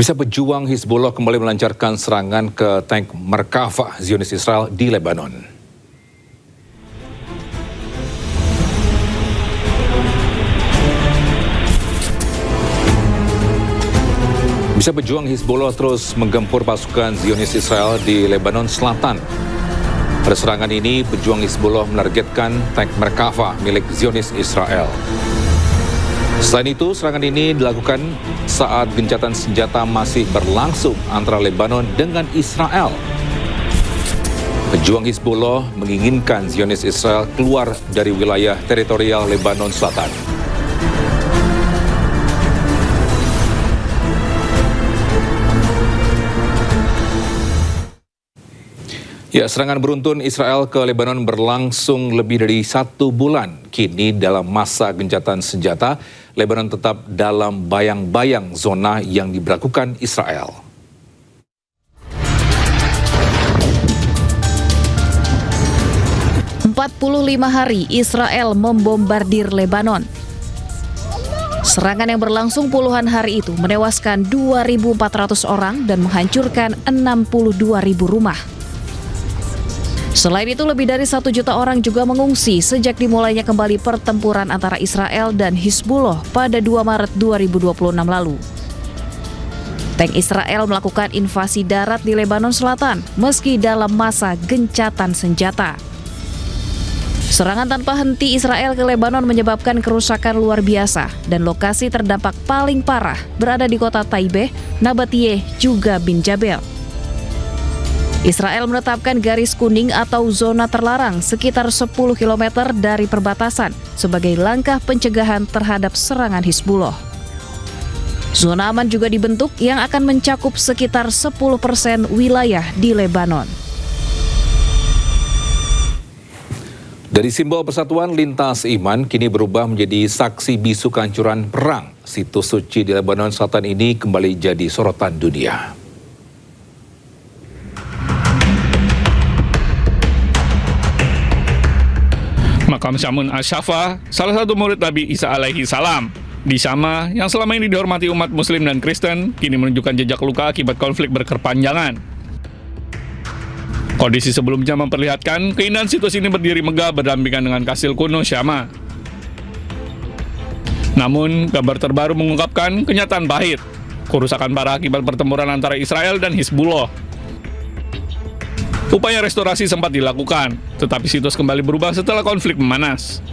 Bisa pejuang Hizbullah kembali melancarkan serangan ke tank Merkava Zionis Israel di Lebanon. Bisa pejuang Hizbullah terus menggempur pasukan Zionis Israel di Lebanon Selatan. Pada serangan ini, pejuang Hizbullah menargetkan tank Merkava milik Zionis Israel. Selain itu, serangan ini dilakukan saat gencatan senjata masih berlangsung antara Lebanon dengan Israel. Pejuang Hizbullah menginginkan Zionis Israel keluar dari wilayah teritorial Lebanon Selatan. Ya, serangan beruntun Israel ke Lebanon berlangsung lebih dari 1 bulan. Kini dalam masa gencatan senjata, Lebanon tetap dalam bayang-bayang zona yang diberlakukan Israel. "45 hari Israel membombardir Lebanon. Serangan yang berlangsung puluhan hari itu menewaskan 2.400 orang dan menghancurkan 62.000 rumah. Selain itu, lebih dari 1 juta orang juga mengungsi sejak dimulainya kembali pertempuran antara Israel dan Hizbullah pada 2 Maret 2026 lalu. Tank Israel melakukan invasi darat di Lebanon Selatan meski dalam masa gencatan senjata. Serangan tanpa henti Israel ke Lebanon menyebabkan kerusakan luar biasa dan lokasi terdampak paling parah berada di kota Taibeh, Nabatiyeh, juga Bin Jabel. Israel menetapkan garis kuning atau zona terlarang sekitar 10 km dari perbatasan sebagai langkah pencegahan terhadap serangan Hizbullah. Zona aman juga dibentuk yang akan mencakup sekitar 10% wilayah di Lebanon. Dari simbol persatuan lintas iman kini berubah menjadi saksi bisu kehancuran perang. Situs suci di Lebanon Selatan ini kembali jadi sorotan dunia. Makam Syamun Ash-Shafa, salah satu murid Nabi Isa alaihi salam. Di Syama, yang selama ini dihormati umat Muslim dan Kristen, kini menunjukkan jejak luka akibat konflik berkepanjangan. Kondisi sebelumnya memperlihatkan keindahan situs ini berdiri megah berdampingan dengan kastil kuno Syama. Namun, gambar terbaru mengungkapkan kenyataan pahit, kerusakan parah akibat pertempuran antara Israel dan Hizbullah. Upaya restorasi sempat dilakukan, tetapi situs kembali berubah setelah konflik memanas.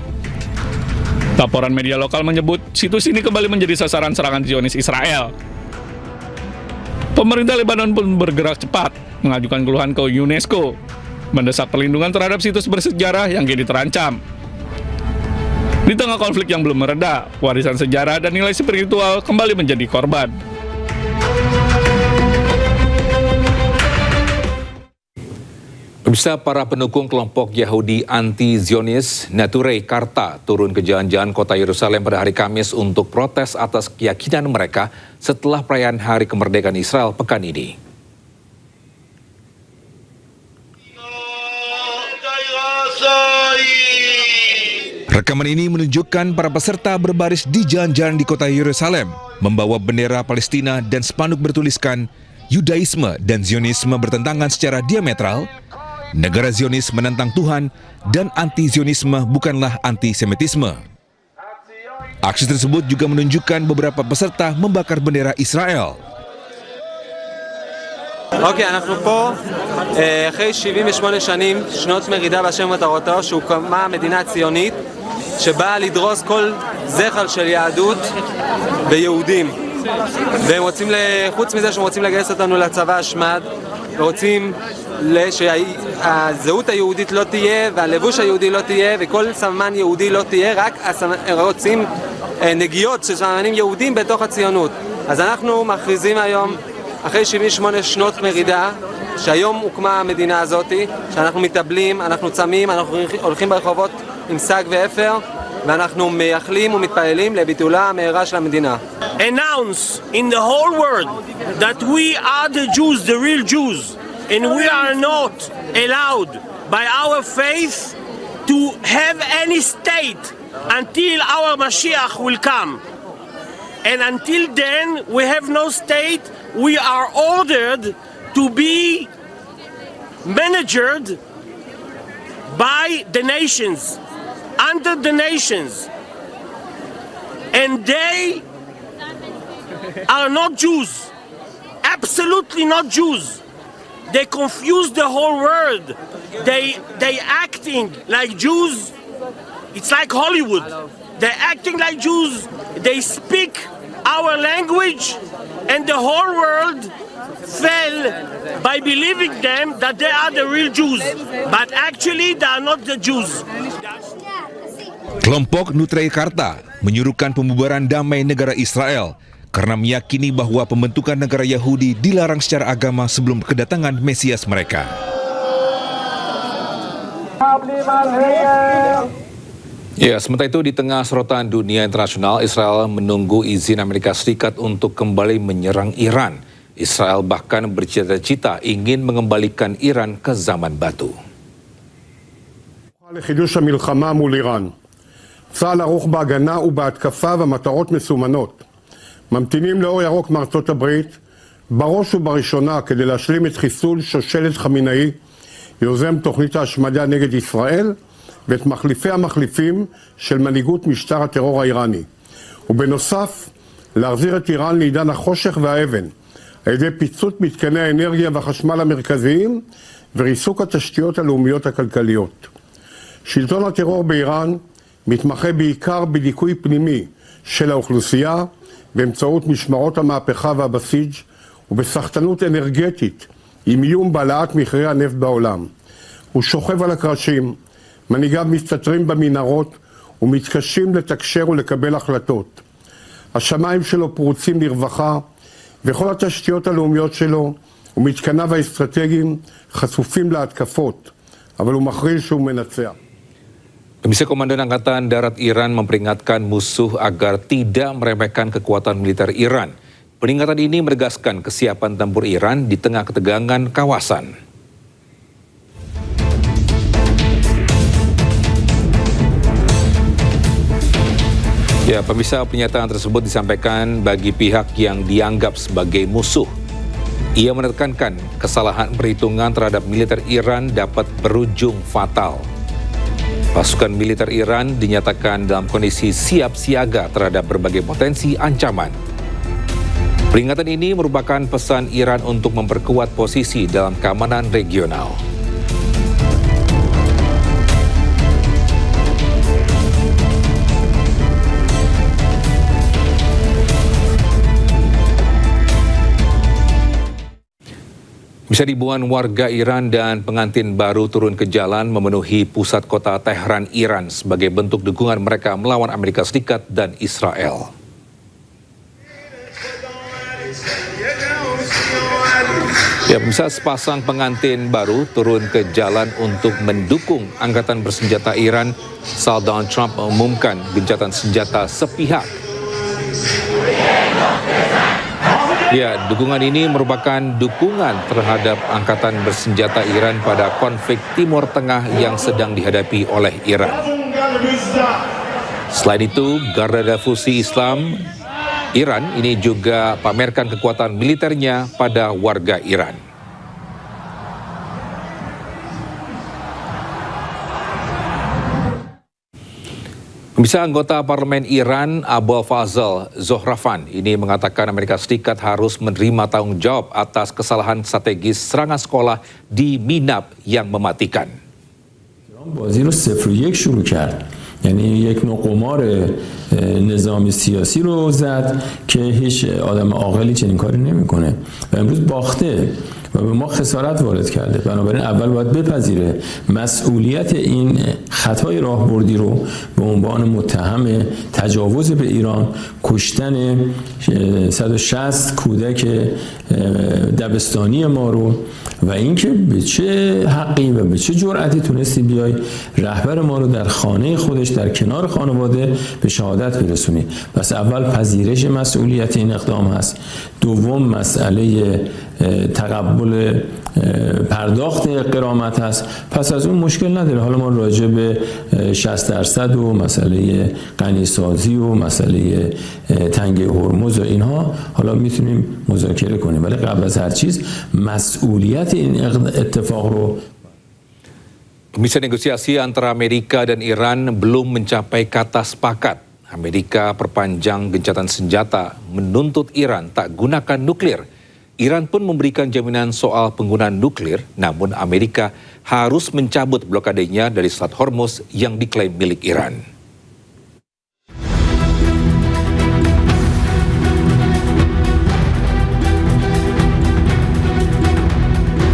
Laporan media lokal menyebut situs ini kembali menjadi sasaran serangan Zionis Israel. Pemerintah Lebanon pun bergerak cepat, mengajukan keluhan ke UNESCO, mendesak perlindungan terhadap situs bersejarah yang kini terancam. Di tengah konflik yang belum mereda, warisan sejarah dan nilai spiritual kembali menjadi korban. Pemirsa, para pendukung kelompok Yahudi anti-Zionis Neturei Karta turun ke jalan-jalan kota Yerusalem pada hari Kamis untuk protes atas keyakinan mereka setelah perayaan Hari Kemerdekaan Israel pekan ini. Rekaman ini menunjukkan para peserta berbaris di jalan-jalan di kota Yerusalem, membawa bendera Palestina dan spanduk bertuliskan Yudaisme dan Zionisme bertentangan secara diametral. Negara Zionis menentang Tuhan dan anti-Zionisme bukanlah antisemitisme. Aksi tersebut juga menunjukkan beberapa peserta membakar bendera Israel. אנחנו פה אחרי 78 שנים, שנות מרידה בהשם מטרותיו, שהוקמה מדינה ציונית שבאה לדרוס כל זכר של יהדות ויהודים. והם רוצים, חוץ מזה שהם רוצים לגייס אותנו לצבא השמד, ורוצים שהזהות היהודית לא תהיה והלבוש היהודי לא תהיה וכל סממן יהודי לא תהיה, רק רוצים נגיעות של סממנים יהודים בתוך הציונות. אז אנחנו מכריזים היום, אחרי 78 שנות מרידה, שהיום הוקמה המדינה הזאת, שאנחנו מתאבלים, אנחנו צמים, אנחנו הולכים ברחובות עם סג ואפר, ואנחנו מייחלים ומתפללים לביטולה המהירה של המדינה. Announce in the whole world that we are the Jews, the real Jews, and we are not allowed by our faith to have any state until our Mashiach will come. And until then, we have no state we are ordered to be managed by the nations, under the nations. And they are not Jews, absolutely not Jews. They confuse the whole world. They acting like Jews. It's like Hollywood. They're acting like Jews. They speak our language, and the whole world fell by believing them that they are the real Jews. But actually, they are not the Jews. Kelompok Nutraikarta menyuruhkan pembubaran damai negara Israel karena meyakini bahwa pembentukan negara Yahudi dilarang secara agama sebelum kedatangan Mesias mereka. Ya, sementara itu di tengah sorotan dunia internasional, Israel menunggu izin Amerika Serikat untuk kembali menyerang Iran. Israel bahkan bercita-cita ingin mengembalikan Iran ke zaman batu. לחידוש המלחמה מול איראן. צה"ל ערוך בהגנה ובהתקפה ומטרות מסומנות. ממתינים לאור ירוק מארצות הברית, בראש ובראשונה כדי להשלים את חיסול שושלת חמינאי, יוזם תוכנית ההשמדה נגד ישראל, ואת מחליפי המחליפים של מנהיגות משטר הטרור האיראני. ובנוסף, להחזיר את איראן לעידן החושך והאבן, על ידי פיצוץ מתקני האנרגיה והחשמל המרכזיים, וריסוק התשתיות הלאומיות הכלכליות. שלטון הטרור באיראן מתמחה בעיקר בדיכוי פנימי של האוכלוסייה, באמצעות משמרות המהפכה והבסיג' ובסחטנות אנרגטית עם איום בהעלאת מחירי הנפט בעולם. הוא שוכב על הקרשים, מנהיגיו מסתתרים במנהרות ומתקשים לתקשר ולקבל החלטות. השמיים שלו פרוצים לרווחה וכל התשתיות הלאומיות שלו ומתקניו האסטרטגיים חשופים להתקפות, אבל הוא מכריז שהוא מנצח. Pemirsa, Komandan Angkatan Darat Iran memperingatkan musuh agar tidak meremehkan kekuatan militer Iran. Peringatan ini menegaskan kesiapan tempur Iran di tengah ketegangan kawasan. Ya, pemirsa, pernyataan tersebut disampaikan bagi pihak yang dianggap sebagai musuh. Ia menekankan kesalahan perhitungan terhadap militer Iran dapat berujung fatal. Pasukan militer Iran dinyatakan dalam kondisi siap siaga terhadap berbagai potensi ancaman. Peringatan ini merupakan pesan Iran untuk memperkuat posisi dalam keamanan regional. Bisa ribuan warga Iran dan pengantin baru turun ke jalan memenuhi pusat kota Tehran, Iran sebagai bentuk dukungan mereka melawan Amerika Serikat dan Israel. Ya, bisa sepasang pengantin baru turun ke jalan untuk mendukung angkatan bersenjata Iran saat Donald Trump mengumumkan gencatan senjata sepihak. Ya, dukungan ini merupakan dukungan terhadap angkatan bersenjata Iran pada konflik Timur Tengah yang sedang dihadapi oleh Iran. Selain itu, Garda Fusi Islam Iran ini juga pamerkan kekuatan militernya pada warga Iran. Bisa anggota parlemen Iran Abul Fazl Zohrafan ini mengatakan Amerika Serikat harus menerima tanggung jawab atas kesalahan strategis serangan sekolah di Minab yang mematikan. بازی رو 0-1 شروع کرد. یعنی یک نوع قمار نظامی سیاسی رو زد که هیچ آدم عاقلی چنین کاری نمیکنه و امروز باخته و به ما خسارت وارد کرده. بنابراین اول باید بپذیره مسئولیت این خطای راهبردی رو به عنوان متهم تجاوز به ایران، کشتن 160 کودک دبستانی ما رو و اینکه به چه حقی و به چه جرأتی تونستی بیای رهبر ما رو در خانه خودش خودش در کنار خانواده به شهادت برسونی. پس اول پذیرش مسئولیت این اقدام هست، دوم مسئله تقبل پرداخت غرامت هست. پس از اون مشکل نداره. حالا ما راجع به 60% و مسئله غنیسازی و مسئله تنگه هرمز و اینها حالا میتونیم مذاکره کنیم، ولی قبل از هر چیز مسئولیت این اتفاق رو. Komisi negosiasi antara Amerika dan Iran belum mencapai kata sepakat. Amerika perpanjang gencatan senjata, menuntut Iran tak gunakan nuklir. Iran pun memberikan jaminan soal penggunaan nuklir, namun Amerika harus mencabut blokadenya dari Selat Hormuz yang diklaim milik Iran.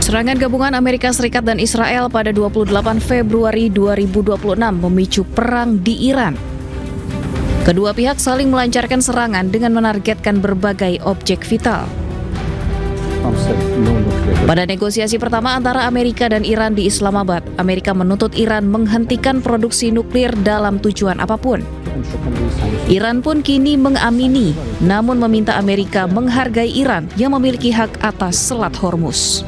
Serangan gabungan Amerika Serikat dan Israel pada 28 Februari 2026 memicu perang di Iran. Kedua pihak saling melancarkan serangan dengan menargetkan berbagai objek vital. Pada negosiasi pertama antara Amerika dan Iran di Islamabad, Amerika menuntut Iran menghentikan produksi nuklir dalam tujuan apapun. Iran pun kini mengamini, namun meminta Amerika menghargai Iran yang memiliki hak atas Selat Hormuz.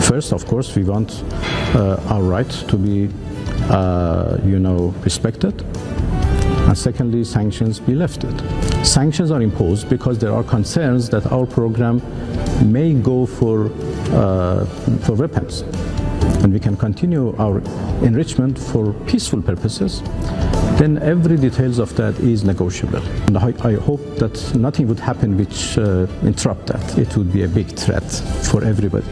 First, of course, we want our right to be, respected. And secondly, sanctions be lifted. Sanctions are imposed because there are concerns that our program may go for weapons, and we can continue our enrichment for peaceful purposes. Then every details of that is negotiable. And I hope that nothing would happen which interrupt that. It would be a big threat for everybody.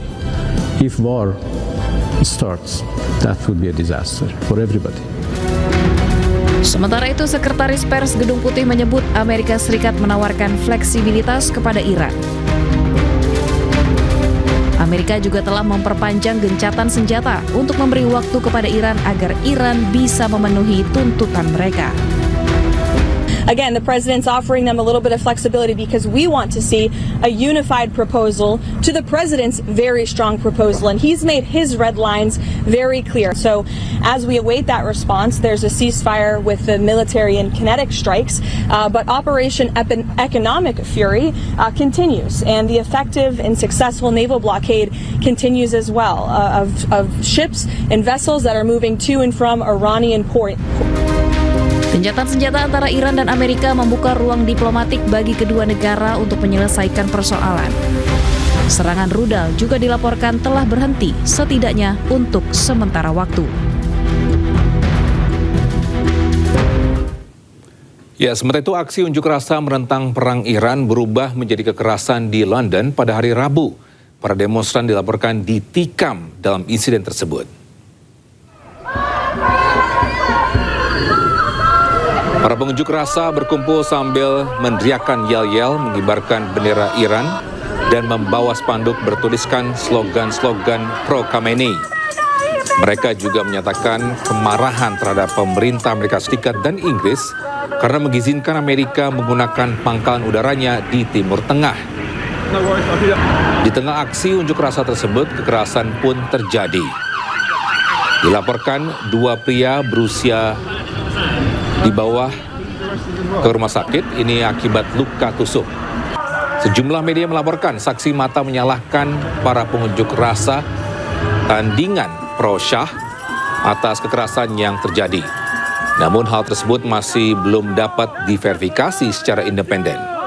If war starts, that would be a disaster for everybody. Sementara itu, Sekretaris Pers Gedung Putih menyebut Amerika Serikat menawarkan fleksibilitas kepada Iran. Amerika juga telah memperpanjang gencatan senjata untuk memberi waktu kepada Iran agar Iran bisa memenuhi tuntutan mereka. Again, the president's offering them a little bit of flexibility because we want to see a unified proposal to the president's very strong proposal, and he's made his red lines very clear. So as we await that response, there's a ceasefire with the military and kinetic strikes, but Operation Economic Fury continues, and the effective and successful naval blockade continues as well of ships and vessels that are moving to and from Iranian port. Gencatan senjata antara Iran dan Amerika membuka ruang diplomatik bagi kedua negara untuk menyelesaikan persoalan. Serangan rudal juga dilaporkan telah berhenti, setidaknya untuk sementara waktu. Ya, sementara itu aksi unjuk rasa menentang perang Iran berubah menjadi kekerasan di London pada hari Rabu. Para demonstran dilaporkan ditikam dalam insiden tersebut. Para pengunjuk rasa berkumpul sambil meneriakkan yel-yel, mengibarkan bendera Iran, dan membawa spanduk bertuliskan slogan-slogan pro-Khamenei. Mereka juga menyatakan kemarahan terhadap pemerintah Amerika Serikat dan Inggris karena mengizinkan Amerika menggunakan pangkalan udaranya di Timur Tengah. Di tengah aksi unjuk rasa tersebut, kekerasan pun terjadi. Dilaporkan dua pria berusia di bawah ke rumah sakit ini akibat luka tusuk. Sejumlah media melaporkan saksi mata menyalahkan para pengunjuk rasa tandingan pro-Syah atas kekerasan yang terjadi. Namun hal tersebut masih belum dapat diverifikasi secara independen.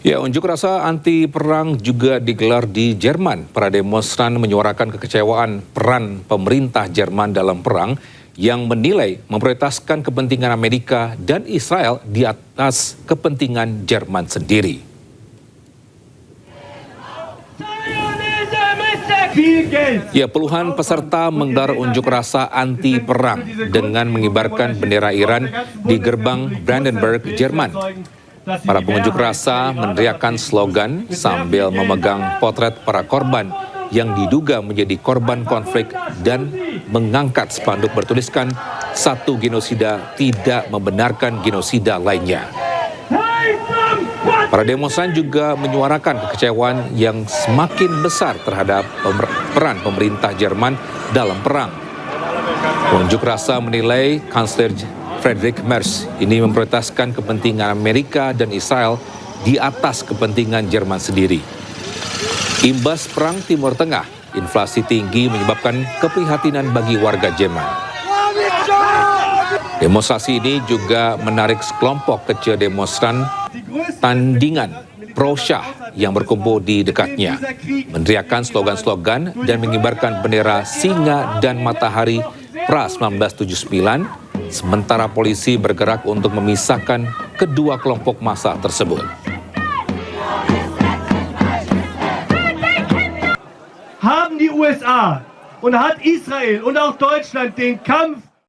Ya, unjuk rasa anti perang juga digelar di Jerman. Para demonstran menyuarakan kekecewaan peran pemerintah Jerman dalam perang yang menilai memprioritaskan kepentingan Amerika dan Israel di atas kepentingan Jerman sendiri. Ya, puluhan peserta menggelar unjuk rasa anti perang dengan mengibarkan bendera Iran di gerbang Brandenburg, Jerman. Para pengunjuk rasa meneriakkan slogan sambil memegang potret para korban yang diduga menjadi korban konflik dan mengangkat spanduk bertuliskan "Satu genosida tidak membenarkan genosida lainnya". Para demonstran juga menyuarakan kekecewaan yang semakin besar terhadap peran pemerintah Jerman dalam perang. Pengunjuk rasa menilai Kanselir Friedrich Merz ini memprioritaskan kepentingan Amerika dan Israel di atas kepentingan Jerman sendiri. Imbas perang Timur Tengah, inflasi tinggi menyebabkan keprihatinan bagi warga Jerman. Demonstrasi ini juga menarik sekelompok kecil demonstran tandingan pro-Syah yang berkumpul di dekatnya, meneriakkan slogan-slogan dan mengibarkan bendera singa dan matahari pra 1979, sementara polisi bergerak untuk memisahkan kedua kelompok massa tersebut. Haben die USA und hat Israel und auch Deutschland den Kampf